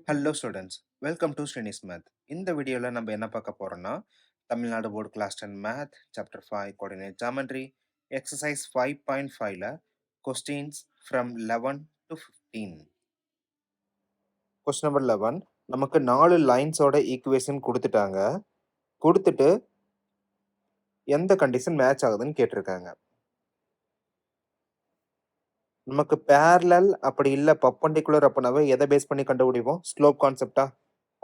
Hello students, welcome to Srinis math. இந்த வீடியோவில் நம்ம என்ன பார்க்க போகிறோம்னா, Tamil Nadu board class 10 math chapter 5 coordinate geometry exercise 5.5ல questions from 11 to 15. Question number 11, நமக்கு 4 லைன்ஸோட ஈக்குவேஷன் கொடுத்துட்டாங்க. கொடுத்துட்டு எந்த கண்டிஷன் மேட்ச் ஆகுதுன்னு கேட்டிருக்காங்க. நமக்கு பேரலல் அப்படி இல்லை பர்பெண்டிகுலர் அப்படின்னாவே எதை பேஸ் பண்ணி கண்டுபிடிப்போம்? ஸ்லோப் கான்செப்டா?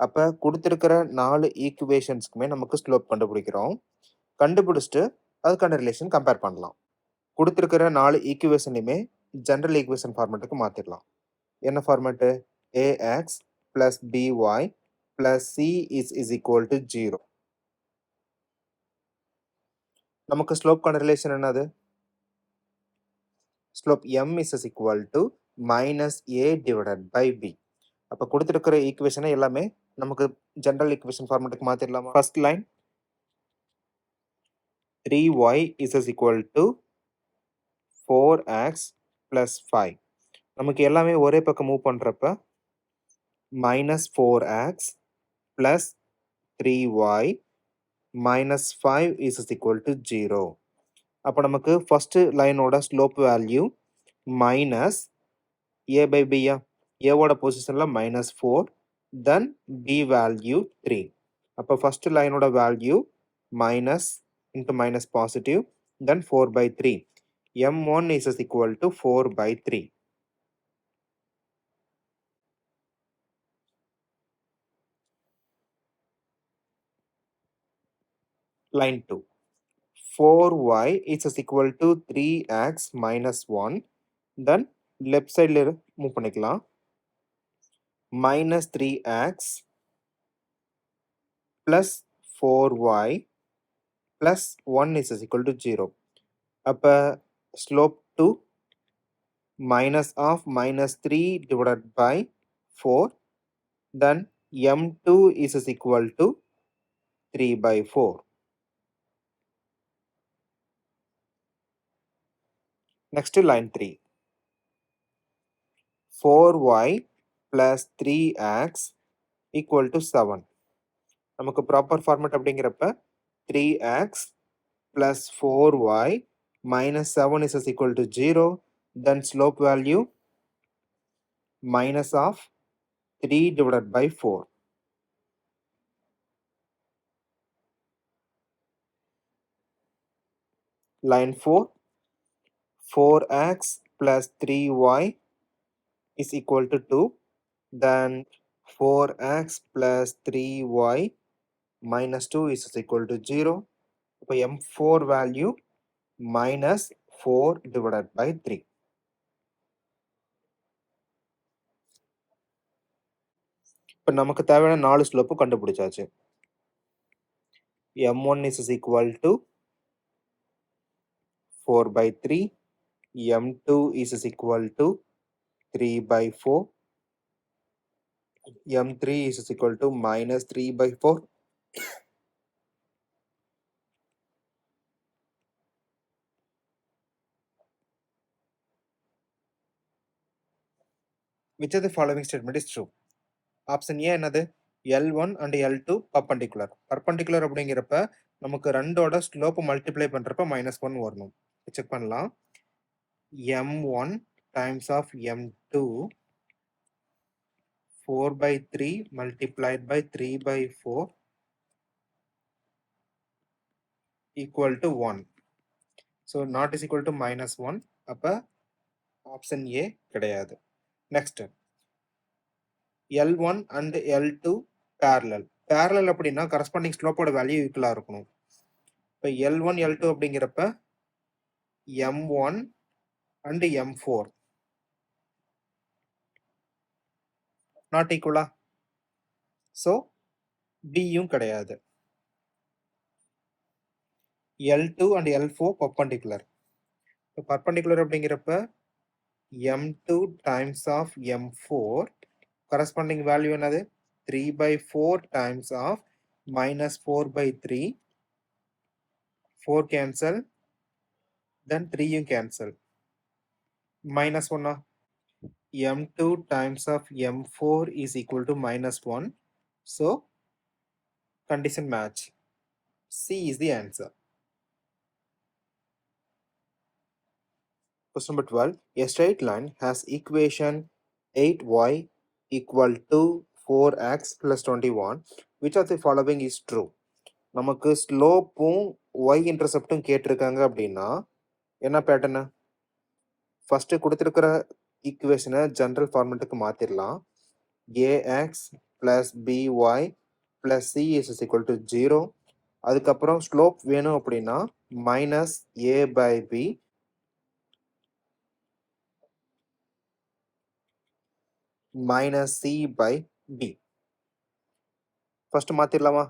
அப்போ கொடுத்துருக்கிற 4 ஈக்குவேஷன்ஸ்க்குமே நமக்கு ஸ்லோப் கண்டுபிடிக்கிறோம். கண்டுபிடிச்சிட்டு அதுக்கான ரிலேஷன் கம்பேர் பண்ணலாம். கொடுத்துருக்கிற 4 ஈக்குவேஷனையுமே ஜென்ரல் ஈக்குவேஷன் ஃபார்மேட்டுக்கு மாற்றிடலாம். என்ன format? A x plus b y plus c is equal to 0. நமக்கு ஸ்லோப்கான ரிலேஷன் என்னது? Slope m is equal to minus a divided by b. அப்போ கொடுத்துருக்கிற ஈக்குவேஷனை எல்லாமே நமக்கு ஜென்ரல் ஈக்குவேஷன் ஃபார்மேட்டுக்கு மாற்றிடலாமா? First line 3y is equal to 4x plus 5. நமக்கு எல்லாமே ஒரே பக்கம் மூவ் பண்ணுறப்ப minus 4x plus 3y minus 5 is equal to 0. அப்போ நமக்கு ஃபர்ஸ்ட் லைனோட slope value minus a by b. ஏவோட பொசிஷனில் -4, தென் b வேல்யூ 3. அப்போ ஃபர்ஸ்ட் லைனோட value minus into minus positive, then 4/3. m1 is equal to 4/3. Line 2, 4y is equal to 3x minus 1. Then left சைடில் move பண்ணிக்கலாம். minus 3x plus 4y plus 1 is equal to 0. அப்போ slope 2 minus of minus 3 divided by 4, then m2 is equal to 3/4. Next line 3, 4y plus 3x equal to 7. நமக்கு proper format அப்படிங்கிறப்ப 3x plus 4y minus 7 is equal to 0. Then slope value minus of 3 divided by 4. Line 4, 4x plus 3y is equal to 2. Then 4x plus 3y minus 2 is equal to 0. இப்போ m4 value minus 4 divided by 3. இப்போ நமக்கு தேவையான 4 slope கண்டுபிடிச்சாச்சு. m1 is equal to 4/3, m2 is equal to 3/4, m3 is equal to minus 3/4. Which of the following statement is true? Option A என்னது? L1 and L2 perpendicular. Perpendicular அப்படிங்கிறப்ப நமக்கு ரெண்டோட slope multiply பண்ணுறப்ப -1 வரணும். செக் பண்ணலாம். m1 times of m2 4/3 multiplied by 3/4 equal to 1. So not is equal to -1. அப்போ option A கிடையாது. Next L1 and L2 parallel. parallel அப்படின்னா கரஸ்பாண்டிங் ஸ்லோப்போட வேல்யூ ஈக்குவலாக இருக்கணும். இப்போ L1 L2 அப்படிங்கிறப்ப m1 and m4 நாட் ஈக்குவலா? ஸோ பியும் கிடையாது. L2 and L4 perpendicular. இப்போ பர்பண்டிகுலர் அப்படிங்கிறப்ப m2 times of m4 corresponding value என்னது? 3/4 times of minus 4/3. 4 cancel, then 3யும் cancel. minus 1 m2 times of m4 is equal to minus 1. So condition match. C is the answer. Question number 12. A straight line has equation 8y equal to 4x plus 21. Which of the following is true? நமக்கு ஸ்லோப்பும் y இன்டர்செப்டும் கேட்டிருக்காங்க அப்படின்னா என்ன pattern? First கொடுத்துருக்கிற ஈக்குவேஷனை general ஃபார்மெட்டுக்கு மாற்றிடலாம். ax plus by plus c is equal to 0. அதுக்கப்புறம் slope வேணும் அப்படின்னா minus a by b minus c by b. First மாத்திரலாமா?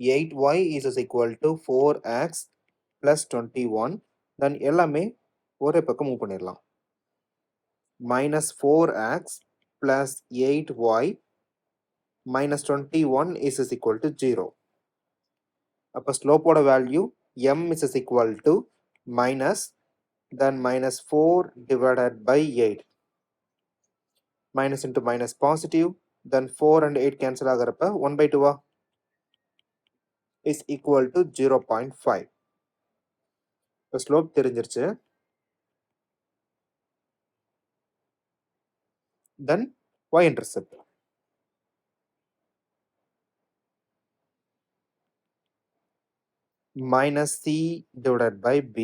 8y is equal to 4x plus 21. then எல்லாமே ஒரே பக்கம் மூவ் பண்ணிடலாம். minus 4x plus 8y minus 21 is equal to 0. அப்போ ஸ்லோப்போட value m is equal to minus then minus 4 divided by 8. minus into minus positive, then 4 and 8 cancel ஆகிறப்ப 1 by 2 is equal to 0.5. இப்போ slope தெரிஞ்சிருச்சு. then y intercept minus c divided by b.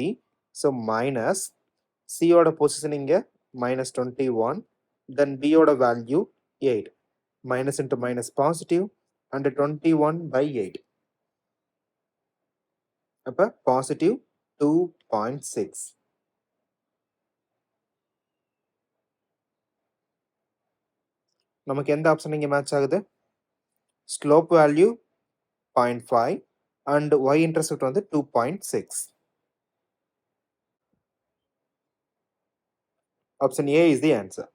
so minus c ஓட position இங்க minus 21, then b ஓட value 8. minus into minus positive and 21 by 8. அப்ப positive 2.6. நமக்கு எந்த option இங்க match ஆகுது? Slope value 0.5 and y intercept வந்து 2.6. option A is the answer.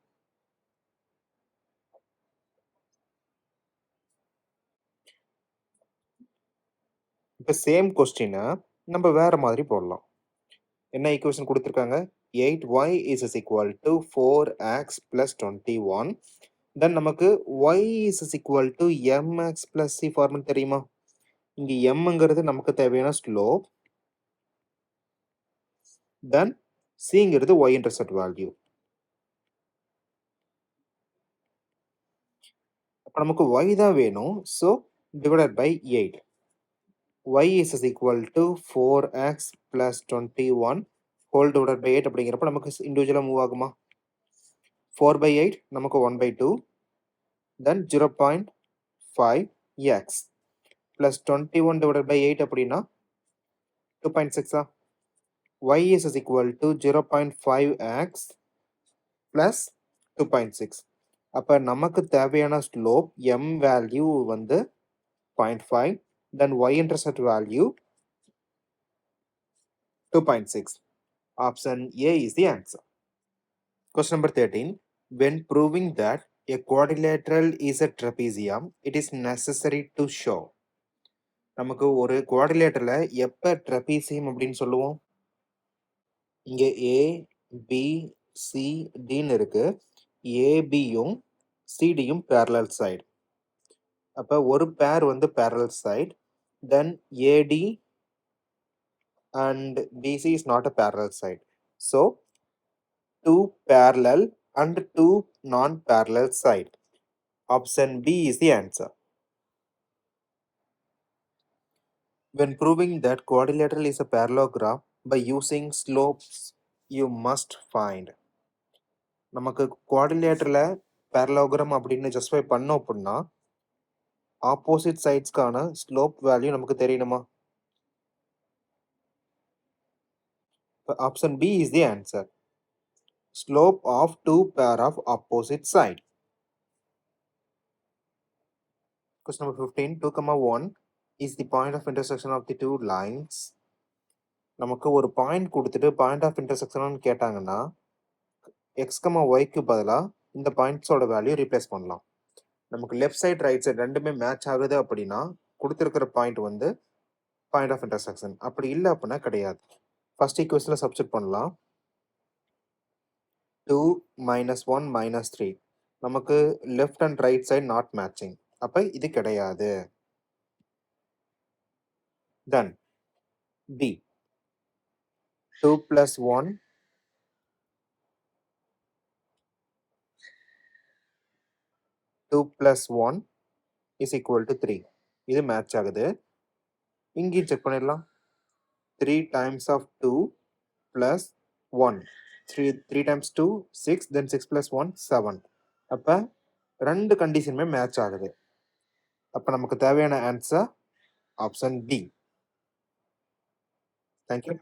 இப்போ சேம் கொஸ்டினை நம்ம வேற மாதிரி போடலாம். என்ன ஈக்குவேஷன் கொடுத்துருக்காங்க? 8y is equal to 4x plus 21. தென் நமக்கு y is equal to mx plus c formula தெரியுமா? இங்க mங்கிறது நமக்கு தேவையான ஸ்லோப், தென் cங்கிறது y இன்டர்செப்ட் வேல்யூ. அப்போ நமக்கு y தான் வேணும். So divided by 8. y is equal to 4x plus 21 whole divided by 8 அப்படிங்கிறப்ப நமக்கு இண்டிவிஜுவலாக மூவ் ஆகுமா? 4 by 8 நமக்கு 1 by 2, then 0.5x plus 21 divided by 8 அப்படின்னா 2.6. y is equal to 0.5x plus 2.6. அப்போ நமக்கு தேவையான ஸ்லோப் m வேல்யூ வந்து 0.5, then y intercept value 2.6. option A is the answer. Question number 13. When proving that a quadrilateral is a trapezium, it is necessary to show. நமக்கு ஒரு குவாட்ரிலேட்டரலை எப்போ trapezium அப்படின்னு சொல்லுவோம்? இங்கே A, B, C, Dன்னு இருக்கு. ஏபியும் சிடியும் parallel side. அப்போ ஒரு பேர் வந்து parallel side, then AD and BC is not a parallel side. So 2 parallel and 2 non-parallel side. option B is the answer. When proving that quadrilateral is a parallelogram by using slopes, you must find. நமக்கு குவாட்ரிலேட்டரில் parallelogram அப்படின்னு justify பண்ணோம் அப்படின்னா opposite சைட்ஸ்க்கான slope value நமக்கு தெரியணுமா? Option B is the answer. Slope of 2 pair of opposite side. Question number 15. 2,1 is the point of intersection of the two lines. நமக்கு ஒரு point கொடுத்துட்டு point of intersection கேட்டாங்கன்னா X ஒய்க்கு பதிலாக இந்த பாயிண்ட்ஸோட வேல்யூ ரீப்ளேஸ் பண்ணலாம். நமக்கு லெஃப்ட் சைட் ரைட் சைட் ரெண்டுமே மேட்ச் ஆகுது அப்படின்னா கொடுத்துருக்கிற பாயிண்ட் வந்து பாயிண்ட் ஆஃப் இன்டர்செக்ஷன், அப்படி இல்லை அப்படின்னா கிடையாது. ஃபர்ஸ்ட் ஈக்குவேஷன்ல சப்ஸ்டிட்யூட் பண்ணலாம். 2 - 1 - 3 நமக்கு left and right side not matching. அப்ப இது கிடையாது. Then B 2 + 1 2 + 1 = 3. இது மேட்ச் ஆகுது. இங்கேயும் செக் பண்ணிடலாம். 3 times of 2 plus 1. 3 times 2 6, then 6 plus 1 7. அப்ப ரெண்டு கண்டிஷனுமே மேட்ச் ஆகுது. அப்ப நமக்கு தேவையான answer option D. Thank you.